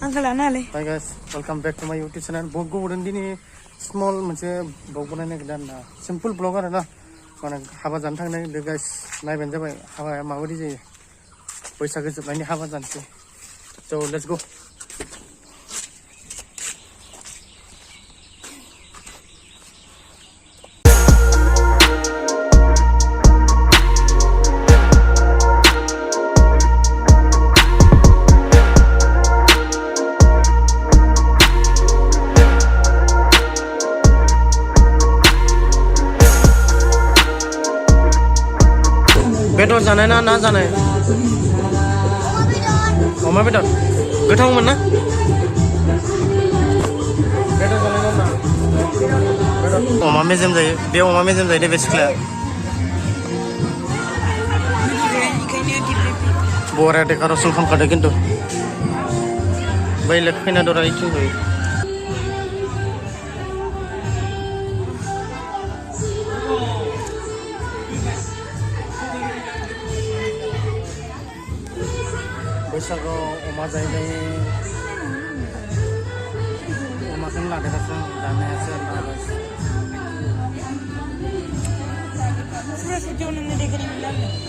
Hi guys, welcome back to my YouTube channel. Blog go udah ini small macam blog बनाने के dan simple blog ada ना. Mana haba jantan nih deh guys, naik benja bay haba mau di sini. पैसा के जब हवा जानते, so let's go. बेदर जानाय ना जानाय अमा बेदर गोथावमोन ना बेदर जानाय ना बेदर अमा मेजेम जायो बे अमा मेजेम जायो दे बे सिख्लाया बरा डेकारेसन खालामखादो खिन्थु बै खैना दरा इथिं होयो बैसागो अमा जाहैनाय अमाखौनो लादेरासो जानायासो Sudah sejauh ini dia kirim bilang.